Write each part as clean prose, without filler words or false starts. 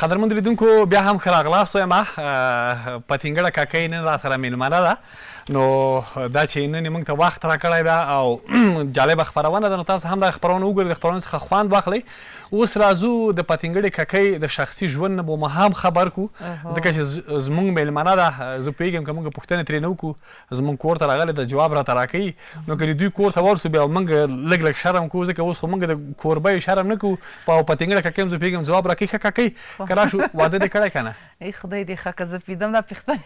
قدرمن لیدونکو بیا هم ښه راغلاست وایم پتنګړه کاکۍ نن راسره میلمانه ده نو دا چې نن یې موږ ته وخت راکړی ده او جالبه خپرونه ده نو تاسو هم دا خپرونه وګورئ د خپرونې څخه خوند واخلئ. اوس راځو د پتنګړې کاکۍ د شخصي ژوند نه به مو هم خبر کړو ځکه چې زموږ میلمانه ده. زه پوهېږم که موږ پوښتنې ترې نه وکړو زموږ کور ته راغلی د جواب راته راکوي نو که دوی کور ته ورسو بیا موږ لږ لږ شرم کوو ځکه اوس خو موږ د کوربۍ شرم نه کوو په پتنګړه کاکۍ هم زه پوهېږم جواب راکوي. ښه کاکۍ که راشو واده دې کړی که نه؟ ای خدای دې ښه که زه پوهېدم دا پوښتنې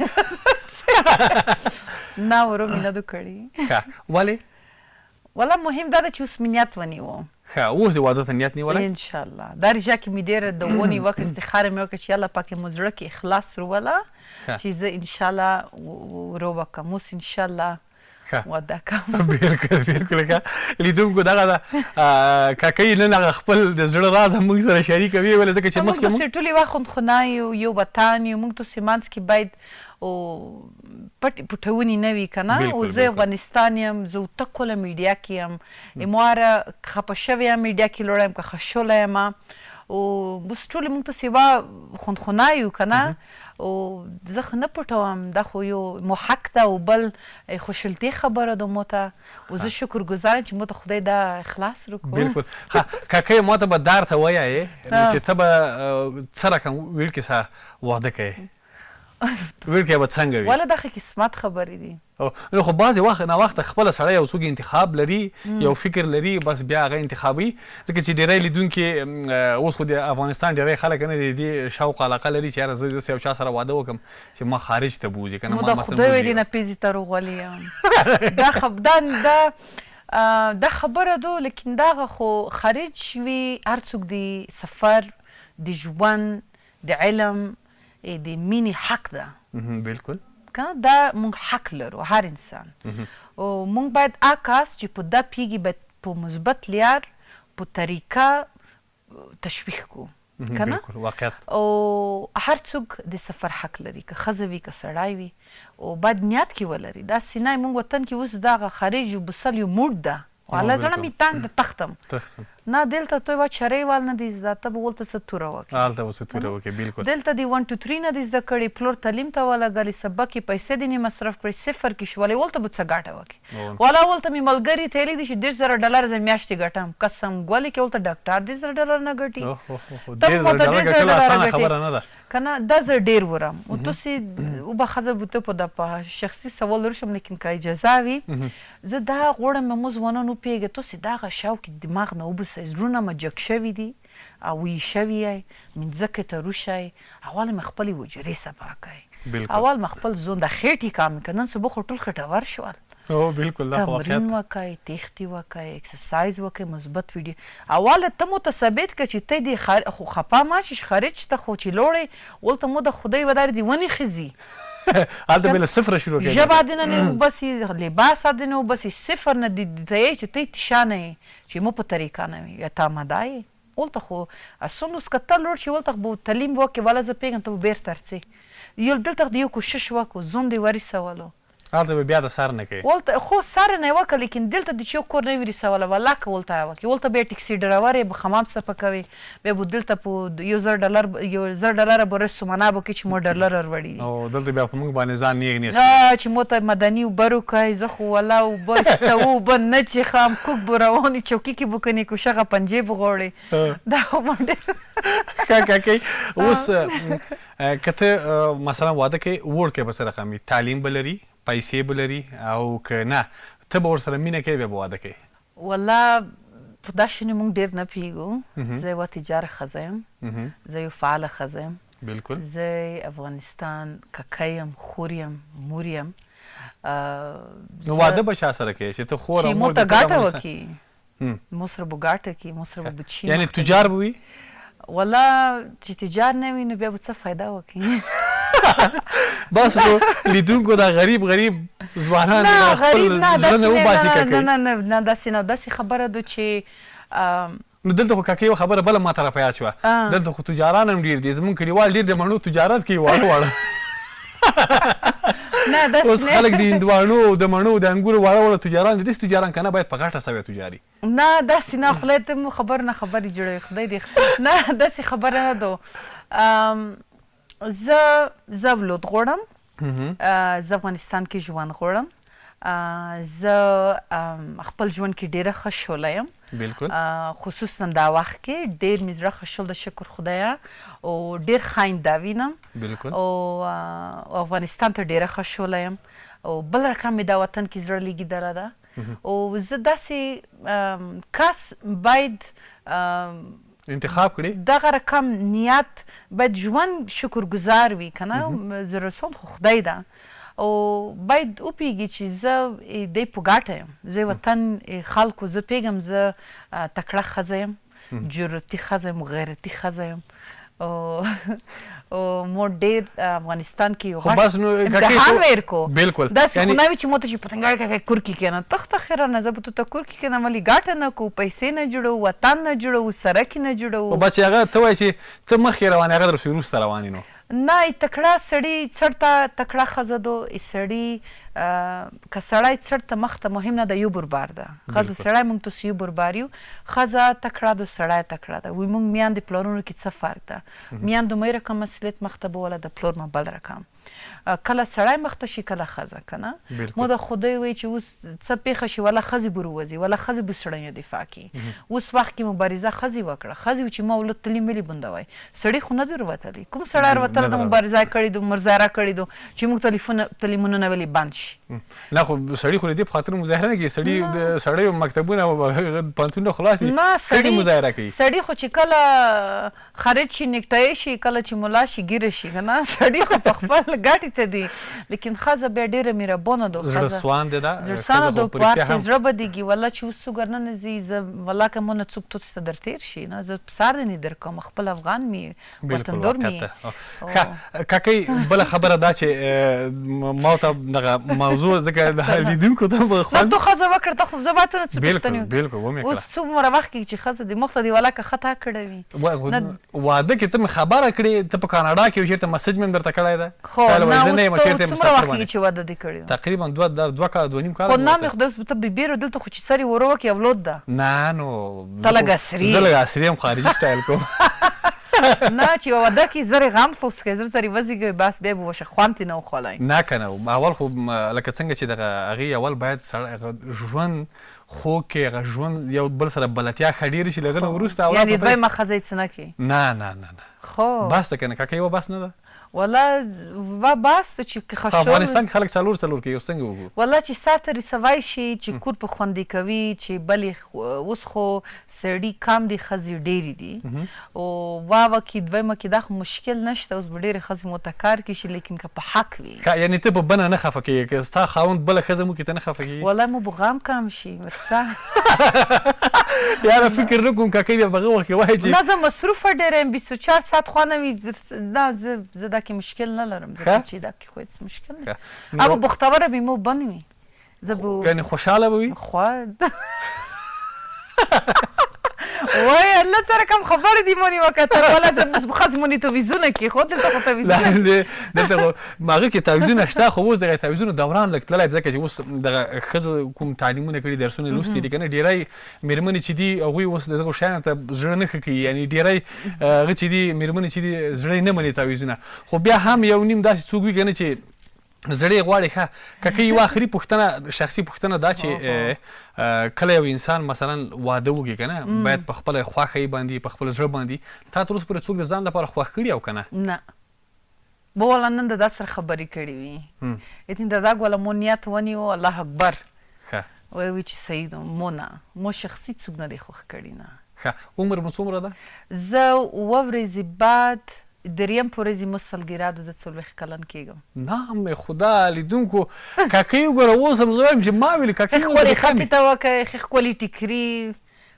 نه ورو مې نه دو کړي. ښه ولې؟ والله مهم دا ده چې اوس مې نیت ونیوم. ښه اوس دې واده ته نیت نیولی؟ انشاءالله دا رژه کې مې ډېره د ونې وکړه استخاره مې وکړه چې الله پاک مو زړه کې اخلاص روله چې زه انشاءالله وروبکم اوس انشاءالله واده کوم. بلکل بلکل ښه لیدونکو دغه ده کاکۍ نن هغه خپل د زړه راز هم موږ سره شریکوي ولې ځکه چې مخکې موږ ټولې وخت خوندخونه یو وطن یو موږ تاسې منځ کې باید پټې پټونې نه وي که نه. او زه افغانستان یم زه اوته کله میډیا کې یم امواره خفه شوې یم میډیا کې لوړی یم که خښولی یم او بس ټولې موږ ته سیوا خوندخونه یو که نه او زه خو نه پټوم دا خو یو مو حق ده او بل خوشحالتي خبره ده مو ته او زه شکرګزار یم چې مو ته خدای دا اخلاص راکړو. بلکل کاکۍ ما ته به دار ته ووایې چې ته به څه رقم ویل کې سه واده کوې ویل کې به څنګه وي؟ والا دا ښه قسمت خبرې دي. نو خو بعضې وخت ناوخته خپله سړی یو څوک انتخاب لري یو فکر لري بس بیا هغه انتخابوي ځکه چې ډېری لیدونکي اوس خو د افغانستان ډېری خلک نه د دې شوق علاقه لري چې یاره زه داسې یو چا سره واده وکړم چې ما خارج ته بوځي که نه ما خدای ویلي نه پیزې ته روغلی یم دا خبره ده لیکن دغه خو خارج وي هر څوک د سفر د ژوند د علم د مینې حق ده. بلکل که دا موږ حق لرو هر انسان او موږ باید هغه کس چې په ده پوهېږي باید په مثبت لار په طریقه تشویق کړو که نه. او هر څوک د سفر حق لري که ښځه وي که سړی وي او باید نیت کې ولري. داسې نه موږ وطن کې اوس دغه خارج یو بسل یو موډ ده والله زړه مې تنګ ده تختم نه دلته تو یوه چرۍ وال نه دي زده ته به ولته څه توره وکړې هلته به څه توره وکړې بلکل دلته دې 1 2 3 نه دي زده کړي پلور تعلیم ته ولګلې سبق یې پیسې دې نه مصرف کړي صفر کې شولې ولته به څه ګټه وکړي. والا ولته مې ملګري تیلی دي چې $10,000 زه میاشتې ګټم قسم ګولې کې ولته ډاکټر $10,000 نه ګټي که نه دا زه ډېر ورم او تاسې وبه ښځه بوته په دا په شخصي سوال روشم لیکن که اجازه وي زه دا غواړم مو ځوانان وپوهېږئ تاسې دغه شوق دماغ نه وباسئ زړونه مو جګ شوي دي او ویې شوي یئ منځکې ته روشئ اول مې خپلې حجرې صفا کړئ اول مې خپل ځون د خېټې کام کړه نن سبا خو ټول خېټور شول تمرین وکړئ تیښتې وکړئ اکسرسایز وکړئ مثبت ویډیو اول ته مو ته ثابت کړه چې ته دې خو خفه مه شې خارج ته خو چې لوړئ ولته مو د خدای ودارې دې ونښځي هلته بې له صفره شروع کوي ژبه دې نه وباسي لباس دې نه وباسي صفر نه دې ته یې چې ته تشا نه یې چې مو په طریقه نه وي یا تامده یې ولته خو اسونوس که ته لوړ شي ولته به تعلیم وکړې والا زه پوهېږم ته به بېرته رڅې دلته د یو کوشش وکړو زوم دې ورسولو هلته به بیا د سر نه کوي ولته خو سر نه یې وکړه لیکن دلته د چې یو کور نه وي رسولی والله که ولته یې وکړي ولته به یې ټکسي ډریور یې به حمام صفه کوي بیا به دلته په $1,000 به رسومنه به کوي چې مو $1 وروړي او دلته بیا په موږ باندې ځان نیغ نیغ چې مو ته مدني اوبه روکئ زه خو والله اوبه شته اوبه نه چښم کوک به روانې چوکۍ کې به کنې کوشغه پنجې به غواړې دا خو ما ډېر ښه کاکۍ اوس که ته مثلا واده کوې وړ کې به څه رقم وي تعلیم به لري پیسې به لري او که نه ته به ورسره مینه کوې بیا به واده کوې؟ والله په دا شونې موږ ډېر نه پوهېږو زه یوه تجاره ښځه یم زه یو فعاله ښځه یم بلکل زه افغانستان ککۍ یم خور یم مور یم نو واده به چا سره کوې چې ته خور او چې مو ته ګاټه وکړي مو سره به ګاټه کړي مو سره به بچي یعنې تجار به وي؟ والله چې تجار نه وي نو بیا به څه فایده وکړي بس نو لیدونکو دا غریب ځوانان خپل زړه نه وباسي کاکۍ نه داسې نه داسې خبره ده چې نو دلته خو کاکۍ یوه خبره بله ما ته راپه یاد شوه دلته خو تجاران هم ډېر دي زموږ کلیوال ډېر د مڼو تجارت کوي واړه واړه اوس خلک د هندواڼو د مڼو د انګورو واړه واړه تجاران دي داسې تجاران که نه باید په غټه سوی تجاري نه داسې نه خدای ته مو خبر نه خبرې جوړوي خدای دې نه داسې خبره نه ده زه ولود غواړم، زه افغانستان کې ژوند غواړم، زه خپل ژوند کې ډېره خوشحاله یم، بالکل خصوصا دا وخت کې ډېر مې زړه خوشحال ده، شکر خدایه، او ډېر ښه آینده وینم، بالکل او افغانستان ته ډېره خوشحاله یم، او بل رقم مې دا وطن کې زړه لګېدلی ده، او زه داسې کس باید انتخاب کړي، دغه رقم نیت باید ژوند شکرګزار وي که نه، زه رسول خو خدای ده، او باید وپوهېږي چې زه دی په ګټه یم، زه وطن خلکو زه پوهېږم، زه تکړه ښځه یم، جرأتي ښځه یم، غیرتي ښځه یم، او مو ډېر افغانستان کې یو غټ امتحان ویر کو، بالکل داسې خو نه وي چې موته چې پتنګاړی کاکا کور کې کېنه، تخته خیرانه زه به تو ته کور کې کېنم، ولې ګټه نه کوو، پیسې نه جوړوو، وطن نه جوړوو، سړکې نه جوړوو. خو بس چې هغه ته وایي چې ته مخکې روان یې، هغه درپسې وروسته روان یې نو نه، تکړه سړی څړ ته تکړه ښځه دو، سړي که سړی څړ ته مخ ته مهم نه ده، یو بربار ده، ښځه سړی موږ ته یو بربار یو، ښځه تکړه ده، سړی تکړه ده، وایي موږ میاندې پلارونو کې څه فرق ده، میاندو مې رقم مسؤلیت مخ ته بوله، د پلار مه بل رقم، کله سړی مخ ته شي کله ښځه، که نه مو د خدای وایي چې اوس څه پېښه شي، وله ښځې به رووځي، وله ښځې به سړیو دفاع کړي، اوس وخت کې مبارزه ښځې وکړه، ښځې چې ما ولد تلي ملي بندوئ، سړي خو نه دي روتلی، کوم سړی روتلی د مبارزه کړې ده، مظاهره کړې ده چې موږ تلیفونونه ولې بند شي؟ نه خو سړي خو د دې په خاطر مظاهره نه کوي، سړی مکتبونه پوهنتونونه خلاص دي، ښځې مظاهره کوي، سړي خو چې کله خارج شي نیکټایي شي، کله چې ملا شي ګیره شي، که نه سړي خو په خپل ګټې ته دي، لیکن ښځه بیا ډېره مهربانه ده، زړه سوانده ده، زړه سوانده ده، په هر څه زړه بدېږي، والله چې اوس څوک ورننه ځي، زه والله که مونه څوک توت ته در تېر شي، نه زه سر دې نه درکوم، خپل افغان مې وطندور مې. ښه کاکۍ، بله خبره دا چې ما ته دغه موضوع ځکه لیدونکو ته به خوند تو ښځه وکړه، ته خو زه باید ته نه څه بالکل بالکل ومې کړه، اوس څومره وخت کېږي چې ښځه دې مخ ته دې والله که خطا کړې وي، واده کې ته مې خبره کړې، ته په کاناډا کې یو چېرته مسج مې درته کړی ده، خو نه اوس ته څومره وخت کېږي چې واده دې کړی تقریبا 2 کاله 2 نیم کاله، خو نه مې خدای اوس ته بېبېره دلته خو چې سر یې ورو وکړي اولاد ده، نه نو ته لږ عصري، زه لږ عصري یم، خارجي سټایل کوم نه چې یوه واده کې زر یې غم خلاص کړې، زر سره یې وزېږوي، بس بیا به وشه خوند یې نه وخولی، نه که نه اول خو لکه څنګه چې دغه هغې اول باید ژوند خوږ کړي، هغه ژوند یو بل سره بلدتیا ښه ډېرې شي، له هغه نه وروسته یعنې دویمه ښځه یې څه نه کوي؟ نه نه نه نه خو بس ده که نه کاکۍ، یوه بس نه ده والله بس ته چې په افغانستان کې خلک څلور کوي، اوس څنګه وکړو؟ والله چې سر ته رسوی شي، چې کور په خوندي کوي، چې بلې اوس خو سړي کم دي، ښځې ډېرې دي، او واوه کې دویمه کې دا خو مشکل نشته، اوس به ډېرې ښځې مو ته کار کې شي، لیکن که په حق وي، یعنې ته په بنه نه خفه کېږې، که ستا خاوند بله ښځه مو کې ته نه خفه کېږې؟ والله مو به غم کم شي ورڅه یاره فکر نه کوم کاکۍ بیا په هغه وخت کې وایي چې نه زه مصروفه ډېره یم، 24 ساعت خوا نه وي، نه زه دا کې مشکل نه لرم، ځکه چې دا کې خو هېڅ مشکل نه، اما بختوره به مو بند وي، زه به یعنې خوشحاله به وي خوند وای الله سره کوم خبرې دي مونې وکتل، والله زه ښځې مونې تعویضونه کېښود، دلته خو تعویضونه دلته خو هغه کې تعویضونه شته، خو اوس دغه تعویضونو دوران لږ تللی، ځکه چې اوس دغه ښځو کوم تعلیمونه کړي، درسونه لوستي دي که نه، ډېری مېرمنې چې دي هغوی اوس دغو شیانو ته زړه نه ښه کوي، یعنې ډېری هغه چې دي مېرمنې چې دي زړه یې نه مني تعویضونه، خو بیا هم یو نیم داسې څوک وي که نه چې زړه یې غواړي. ښه کاکۍ، یوه آخري پوښتنه، شخصي پوښتنه دا چې کله یو انسان مثلا واده وکړي که نه، باید په خپله خوښۍ باندې، په خپل زړه باندې، تا تر اوسه پورې څوک د ځان لپاره خوښ کړي او که نه؟ نه به والا نن د دا سره خبرې کړې وي، یتین د دا ګوله مو نیت ونیو، الله اکبر وایي وي چې صحیح ده، مو نه مو شخصي څوک نه دی خوښ کړي. نه ښه عمر مو څومره ده؟ زه 2 ورځې بعد دریم په ورځې مو سلګیره ده، زه 40 کلن کېږم. نام خدا لیدونکو کاکۍ وګوره، اوس هم زه وایم چې ما ویلې کاکۍ ښکلې خطې ته وکړئ، ښې ښکلې ټیکري،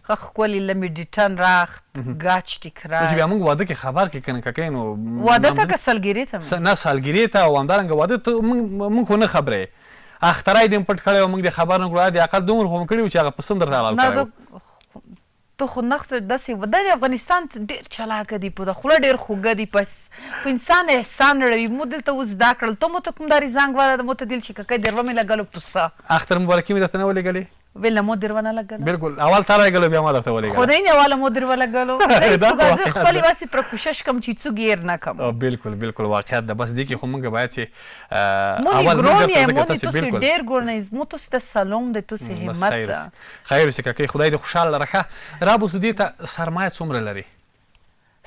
ښه ښکلې لمې ډیټن رخت، ګاچ ټیکری، چې بیا موږ واده کې خبر کړې که نه کاکۍ، نو واده ته که سلګیرې ته؟ نه سالګیرې ته، او همدارنګه واده ته موږ خو نه خبرې، اختری دې پټ کړی او موږ دې خبر نه کړو، د اقل دومره خو مو کړي وو چې هغه پسه هم درته حلال کړی و. ته خو نخت داسې د افغانستان ډېر چلاکه دي، په د خوله ډېر خوږه دي، په انسان احسان اړوي. مو دلته اوس زده کړل، ته مو ته کوم دارې زنګ واده مو ته دل چې کاکۍ دربه مې لګلو پسه، اختر مبارکي مې درته نه ولېږلې؟ ویل مو در ونه لګل بالکل اول تا راغلو بیا ما درته ولېږل خدای نه والا مو در ولګلو زه خپل واسي پر کوشش کوم چې څو غیر نه کوم بالکل واقعیت ده بس دې کې خو موږ باید چې اول موږ ته څه ډیر ګورنیز مو ته ست سلام د تو سه همت ده خیر سه کې خدای دې خوشاله راخه رابو سودی ته سرمایه څومره لري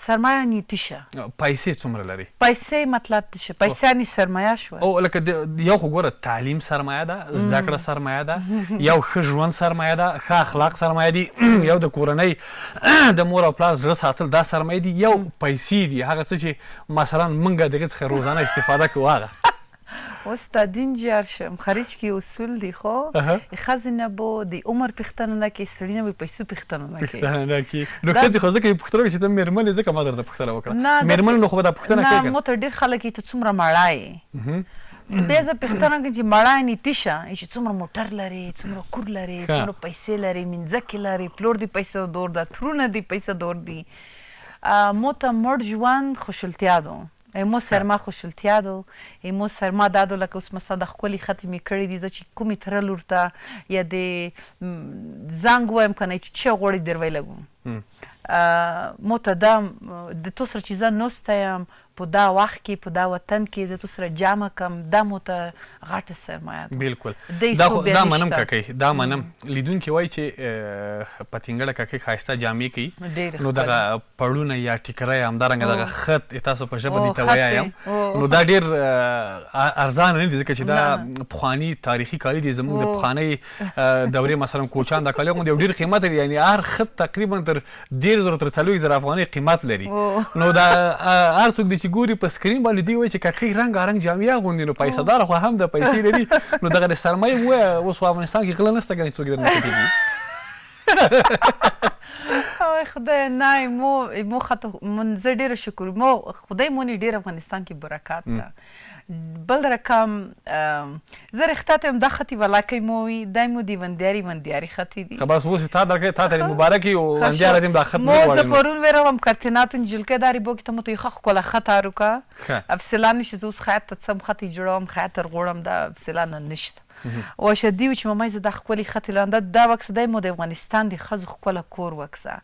سرمایه نیتیشه پیسې څومره لري پیسې مطلب څه پیسې ني سرمایه شو او لکه یو خو ګوره تعلیم سرمایه ده زده کړه سرمایه ده یو ښه ژوند سرمایه ده ښه اخلاق سرمایه دي یو د کورنۍ د مور او پلار زړه ساتل دا سرمایه دي یو پیسې دي هغه څه چې مثلا موږ دغه څخه روزانه استفاده کوو هغه استادین جار شم خارج کی اصول دی خو خزینه بو دی عمر پختنه نه کی سړینه به پیسو پختنه نه کی نو خزي خو ځکه پختنه چې د میرمن ځکه ما درته پختنه وکړه میرمن نو خو به پختنه کوي نه مو ته ډیر خلک ته څومره مړای به زه پختنه کې چې مړای نیتیشه چې څومره موټر لري څومره کور لري څومره پیسې لري منځکه لري پلور دی پیسې دور ده ترونه دی پیسې دور دی مو ته مړ ژوند خوشالتیا ده مو سرما خوشالتیا دو مو سرما دادو لکه اوس مثلا د خولي ختمې کړې دي چې کومې تر لورته یا د زنګ وایم کنه چې غوړي دروي لګو مو ته دا د تو سره چې زه نوستم په دا وخت کې په دا وطن کې زه تو سره جامه کم دا مو ته غټه سرمایه ده بالکل دا منم کاکۍ دا منم لیدونکي وایي چې پتنګړه کاکۍ ښایسته جامې کوي نو دغه پړونه یا ټیکری همدارنګه دغه خط تاسو په ژبه دې ته وایایم نو دا ډېر ارزانه نه دي ځکه چې دا پخواني تاریخي کالي دي زموږ د پخوانۍ دورې مثلا کوچان دا کالي غوندې یو ډېر قیمت لري یعنې هر خط تقریبا تر 1,000 تر 4,000 افغانۍ قیمت لري نو دا هر څوک دی چې ګوري په سکرین باندې دی وایي چې کاکۍ رنګارنګ جامې اغوندي نو پیسه داره خو هم د پیسې لري نو دغه د سرمایې وایه اوس په افغانستان کې غله نشته ګنې څوک یې درنه پټېږي خدای نه مو خاطر زه ډېره شکر مو خدای مونې ډېر افغانستان کې برکات ده بل رقم زه رښتا ته هم دا خطي ولاکۍ مو وي دا مو دیوندیاري خطي دي بس اوس تا درکې تا ته مبارک وي او وندیاره دې دا خط مو زه پرون ویروم کارتیناتون جلکه داری بو کې ته مو ته خخ کوله خطا روکا افسلان چې اوس خیاط ته سم خطي جوړوم خیاط تر غوړم دا افسلان نشته او شدی چې مې زه د خپل خط لاندې دا وکس د مو د افغانستان د خزو خپل کور وکسه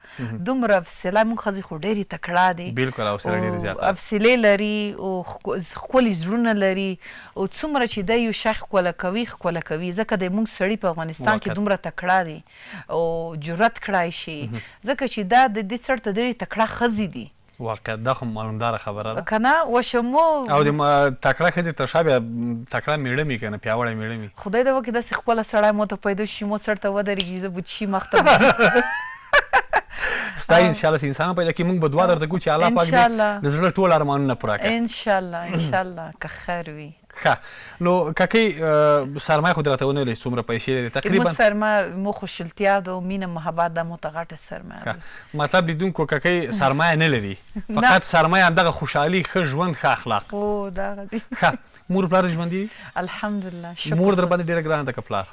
دومره افسلام خزي خو ډېری تکړه دي بالکل او سره ډېری زیاته افسلې لري او خپل زړونه لري او څومره چې د یو شیخ کوله کوي ځکه د موږ سړی په افغانستان کې دومره تکړه دي او جرأت کړای شي ځکه چې دا د دې سره ډېری تکړه خزي دي واقعا دا خو معلومداره خبره ده کنه وشمو او د تکړه ښځې تر شا بیا تکړه میړه مې که نه پیاوړی میړه مې خدای دې وکړي داسې خپله سړی مو ته پیدا شي مو سر ته ودرېږي زه بوچي مخ ته ستا انشاءالله چې انسان پیدا کړي موږ به دعا درته کوو چې الله پاک دې د زړه ټول ارمانونه پوره کړي انشاءالله که خیر وي ښه نو کاکۍ سرمایه خو دې راته ونه ویلې څومره پیسې لري تقریبا سرمایه مو خوشالتیا ده مینه محبت ده مو ته غټه سرمایه ده مطلب لیدونکو کاکۍ سرمایه نه لري فقط سرمایه همدغه خوشحالي ښه ژوند ښه اخلاق او دغه دي ښه مور پلار دې ژوندي الحمدلله مور در باندې ډېره ګرانه ده که پلار